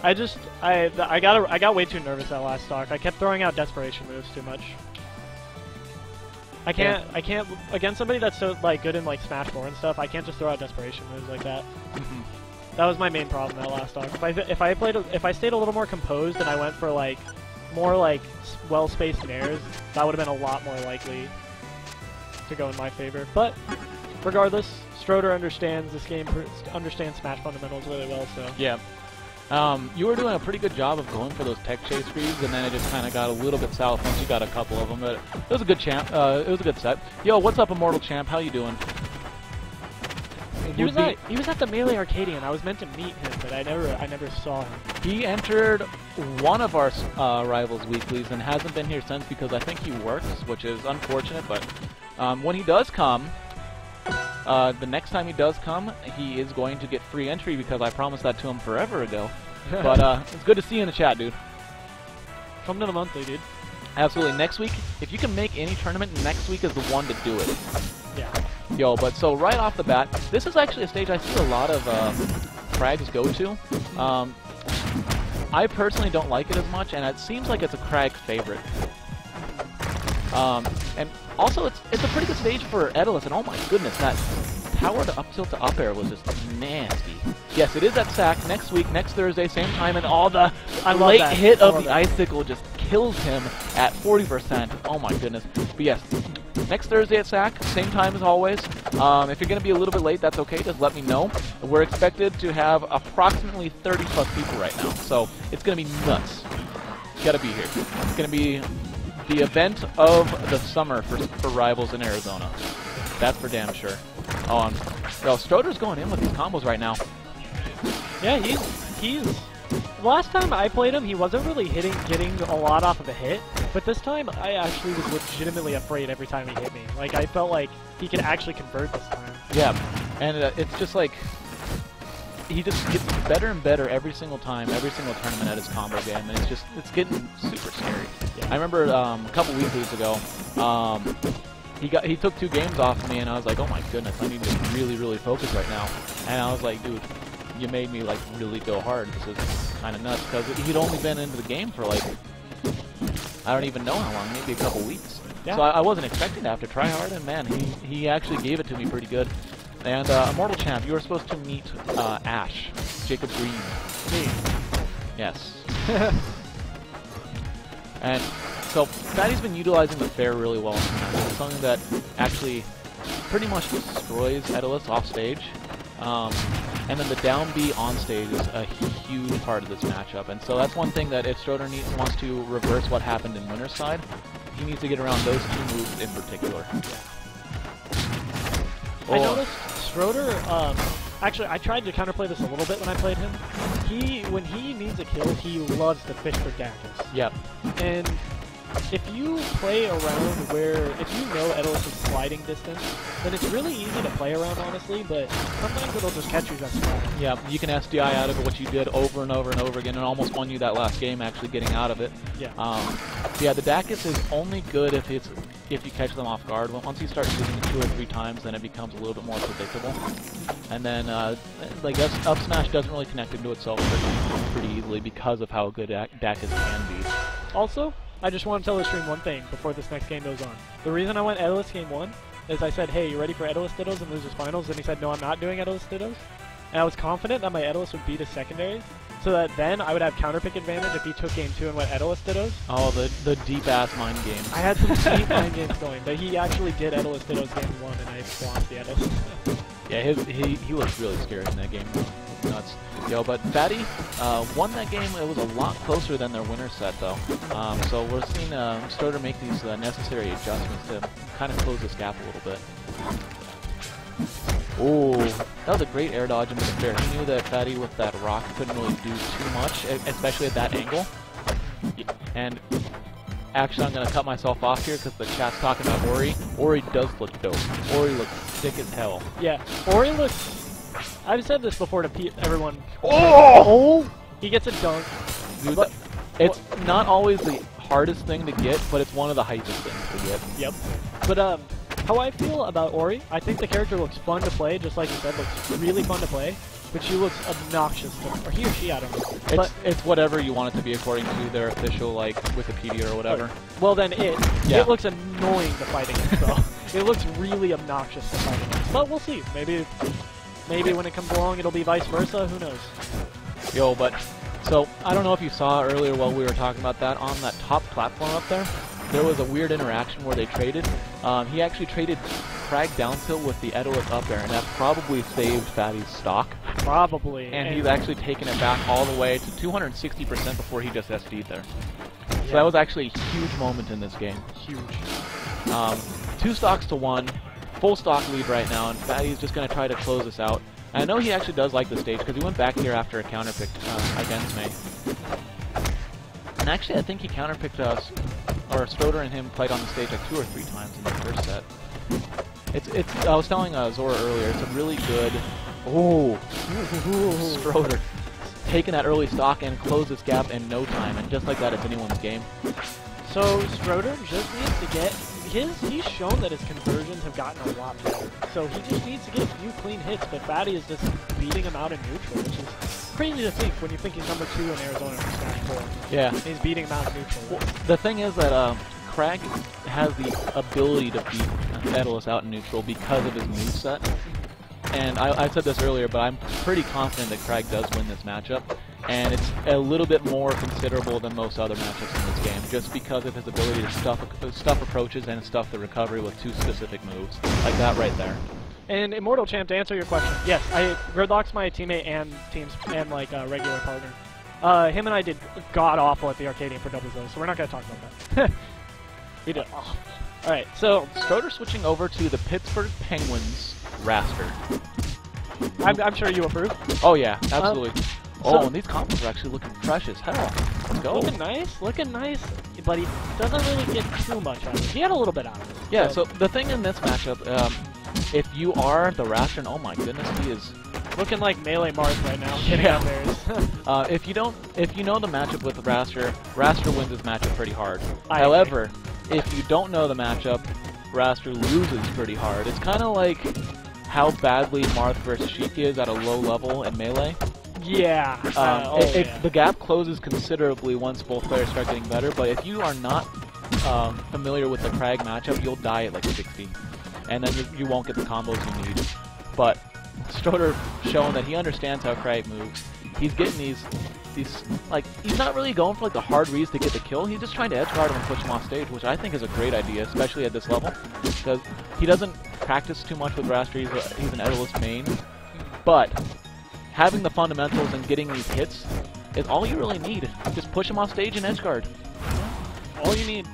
I got way too nervous that last stock. I kept throwing out desperation moves too much. I can't against somebody that's so like good in like Smash 4 and stuff. I can't just throw out desperation moves like that. That was my main problem that last stock. If I stayed a little more composed and I went for like more like well-spaced nairs, that would have been a lot more likely to go in my favor. But regardless, Stroder understands this game, understands Smash fundamentals really well. So yeah. You were doing a pretty good job of going for those tech chase reads, and then it just kind of got a little bit south once you got a couple of them. But it was a good champ. It was a good set. Yo, what's up, Immortal Champ? How you doing? He was at the Melee Arcadian. I was meant to meet him, but I never saw him. He entered one of our Rivals Weeklies and hasn't been here since because I think he works, which is unfortunate. But when he does come, the next time he does come, he is going to get free entry because I promised that to him forever ago. But it's good to see you in the chat, dude. Come to the monthly, dude. Absolutely. Next week, if you can make any tournament, next week is the one to do it. Yeah. Yo, but so right off the bat, this is actually a stage I see a lot of Kraggs go to. I personally don't like it as much, and it seems like it's a Kragg favorite. And also, it's a pretty good stage for Etalus, and oh my goodness, that power to up tilt to up air was just nasty. Yes, it is at SAK next week, next Thursday, same time, and all the late hit of the icicle just kills him at 40%. Oh my goodness. But yes, next Thursday at SAK, same time as always. If you're going to be a little bit late, that's okay, just let me know. We're expected to have approximately 30 plus people right now, so it's going to be nuts. You gotta be here. It's going to be the event of the summer for Rivals in Arizona. That's for damn sure. Oh, Stroder's going in with these combos right now. Yeah, he's... Last time I played him, he wasn't really getting a lot off of a hit, but this time I actually was legitimately afraid every time he hit me. Like, I felt like he could actually convert this time. Yeah, and it's just like... He just gets better and better every single time, every single tournament at his combo game, and it's getting super scary. Yeah. I remember a couple weeklies ago, he took 2 games off of me, and I was like, oh my goodness, I need to really, really focus right now. And I was like, dude, you made me like really go hard. This is kind of nuts because he'd only been into the game for like, I don't even know how long, maybe a couple weeks. Yeah. So I wasn't expecting to have to try hard, and man, he actually gave it to me pretty good. And Immortal Champ, you were supposed to meet Ash, Jacob Green. Me. Yes. And so Fatty's been utilizing the fair really well. It's something that actually pretty much destroys Etalus off stage. And then the down B on stage is a huge part of this matchup. And so that's one thing that if Stroder wants to reverse what happened in Winner's side, he needs to get around those 2 moves in particular. Yeah. I noticed Stroder, actually I tried to counterplay this a little bit when I played him. When he needs a kill, he loves to fish for Dacus. Yep. And if you play around if you know Etalus' sliding distance, then it's really easy to play around, honestly, but sometimes it'll just catch you that sliding. Yeah, you can SDI out of it, what you did over and over and over again, and almost won you that last game actually getting out of it. Yeah. Yeah, the Dacus is only good if you catch them off guard. Once you start using it 2 or 3 times, then it becomes a little bit more predictable. And then, like, up smash doesn't really connect into itself pretty easily because of how good Dacus can be. Also, I just want to tell the stream one thing before this next game goes on. The reason I went Etalus game 1 is I said, hey, you ready for Etalus Dittos and Losers Finals? And he said, no, I'm not doing Etalus Dittos. And I was confident that my Etalus would beat his secondary, so that then I would have counterpick advantage if he took game 2 and went Etalus Dittos. Oh, the deep-ass mind games. I had some deep mind games going, but he actually did Etalus Dittos game 1, and I lost the Etalus. Yeah, he looked really scary in that game. Nuts. Yo, but Fatty won that game. It was a lot closer than their winner set, though. So we're seeing Stroder make these necessary adjustments to kind of close this gap a little bit. Oh, that was a great air dodge into the fair. He knew that Fatty with that rock couldn't really do too much, especially at that angle. And actually, I'm going to cut myself off here because the chat's talking about Ori. Ori does look dope. Ori looks sick as hell. Yeah, Ori looks... I've said this before to everyone. Oh! He gets a dunk. Dude, it's not always the hardest thing to get, but it's one of the hypest things to get. Yep. But how I feel about Ori, I think the character looks fun to play, just like you said, looks really fun to play. which he looks obnoxious to, or he or she, I don't know. It's whatever you want it to be according to their official, like, Wikipedia or whatever. Well, then it looks annoying to fight against, though. It looks really obnoxious to fight against. But we'll see. Maybe when it comes along, it'll be vice versa. Who knows? Yo, but so I don't know if you saw earlier while we were talking about that, on that top platform up there was a weird interaction where they traded. He actually traded Kragg down tilt with the Etalus up air, and that probably saved Fatty's stock. Probably. And he's actually taken it back all the way to 260% before he just SD'd there. So that was actually a huge moment in this game. Huge. 2 stocks to 1, full stock lead right now, and Fatty's just going to try to close this out. And I know he actually does like the stage because he went back here after a counterpick against me. And actually, I think he counterpicked us, or Stroder and him played on the stage like 2 or 3 times in the first set. I was telling Zora earlier, it's a really good. Oh, Stroder taking that early stock and close this gap in no time, and just like that, it's anyone's game. So Stroder just needs to get he's shown that his conversions have gotten a lot better. So he just needs to get a few clean hits, but Fatty is just beating him out in neutral, which is crazy to think when you think he's number 2 in Arizona in Smash 4. Yeah. He's beating him out in neutral. Well, the thing is that Kragg has the ability to beat Etalus out in neutral because of his moveset. And I said this earlier, but I'm pretty confident that Kragg does win this matchup. And it's a little bit more considerable than most other matchups in this game, just because of his ability to stuff approaches and stuff the recovery with 2 specific moves, like that right there. And Immortal Champ, to answer your question, yes, Gridlock's my teammate and like regular partner. Him and I did god awful at the Arcadian for doubles though, so we're not gonna talk about that. We did awful. All right, so Stroder switching over to the Pittsburgh Penguins Wrastor. I'm sure you approve. Oh yeah, absolutely. And these combos are actually looking fresh as hell. Let's go. Looking nice, but he doesn't really get too much out of it. He had a little bit out of it. Yeah, so the thing in this matchup, if you are the Wrastor, and oh my goodness, he is looking like Melee Marth right now. Getting out there. if you know the matchup with Wrastor wins this matchup pretty hard. However, if you don't know the matchup, Wrastor loses pretty hard. It's kind of like how badly Marth versus Sheik is at a low level in Melee. Yeah. The gap closes considerably once both players start getting better, but if you are not familiar with the Kragg matchup, you'll die at like 60. And then you won't get the combos you need. But Stroder showing that he understands how Kragg moves. He's getting these like, he's not really going for like the hard reads to get the kill. He's just trying to edge guard him and push him off stage, which I think is a great idea, especially at this level, because he doesn't practice too much with Wrastor. He's an Etalus main, but having the fundamentals and getting these hits is all you really need. Just push him off stage and edge guard. All you need.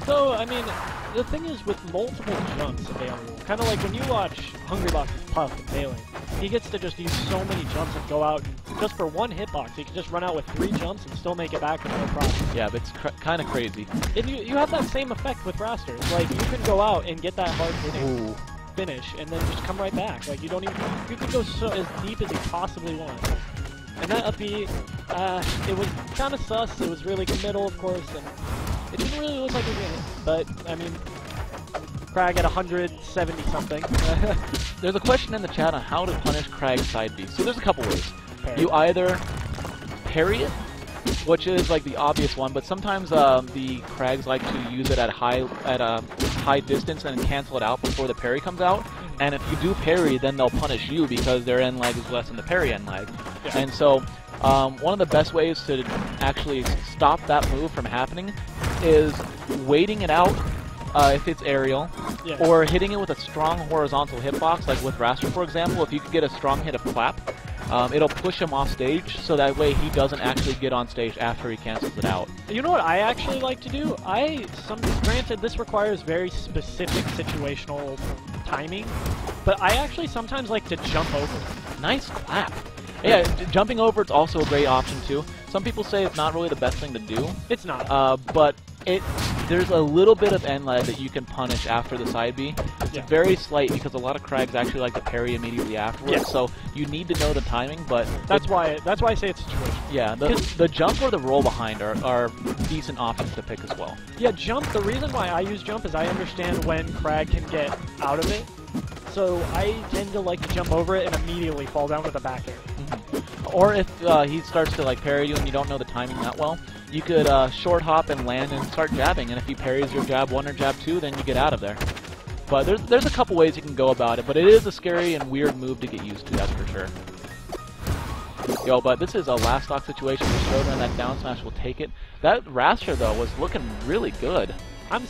So, I mean, the thing is with multiple jumps available, kind of like when you watch Hungrybox's Puff and Bailing, he gets to just use so many jumps and go out, and just for 1 hitbox, he can just run out with 3 jumps and still make it back with no problem. Yeah, but it's kind of crazy. And you have that same effect with Wrastor. Like, you can go out and get that hard hitting finish, and then just come right back. Like, you can go as deep as you possibly want. And that up B, it was kind of sus. It was really middle, of course, and it didn't really look like it was gonna hit. But, I mean, Kragg at 170 something. There's a question in the chat on how to punish Kragg side B. So there's a couple ways. Parry. You either parry it, which is like the obvious one, but sometimes the Kraggs like to use it at a high distance and cancel it out before the parry comes out. And if you do parry, then they'll punish you because their end lag is less than the parry end lag. Yeah. And so one of the best ways to actually stop that move from happening is waiting it out if it's aerial, or hitting it with a strong horizontal hitbox, like with Wrastor, for example. If you could get a strong hit of clap, it'll push him off stage, so that way he doesn't actually get on stage after he cancels it out. You know what I actually like to do? Granted, this requires very specific situational timing, but I actually sometimes like to jump over. Nice clap. Yeah, jumping over it's also a great option too. Some people say it's not really the best thing to do. It's not. But there's a little bit of end lag that you can punish after the side B. It's very slight because a lot of Kraggs actually like to parry immediately afterwards. Yeah. So you need to know the timing, but that's why I say it's situational. Yeah, the jump or the roll behind are decent options to pick as well. Yeah, jump. The reason why I use jump is I understand when Kragg can get out of it. so I tend to like to jump over it and immediately fall down with a back air. Or if he starts to like parry you and you don't know the timing that well, you could short hop and land and start jabbing, and if he parries your jab 1 or jab 2, then you get out of there. But there's a couple ways you can go about it, but it is a scary and weird move to get used to, that's for sure. Yo, but this is a last stock situation where Stroder and that down smash will take it. That Wrastor, though, was looking really good. I'm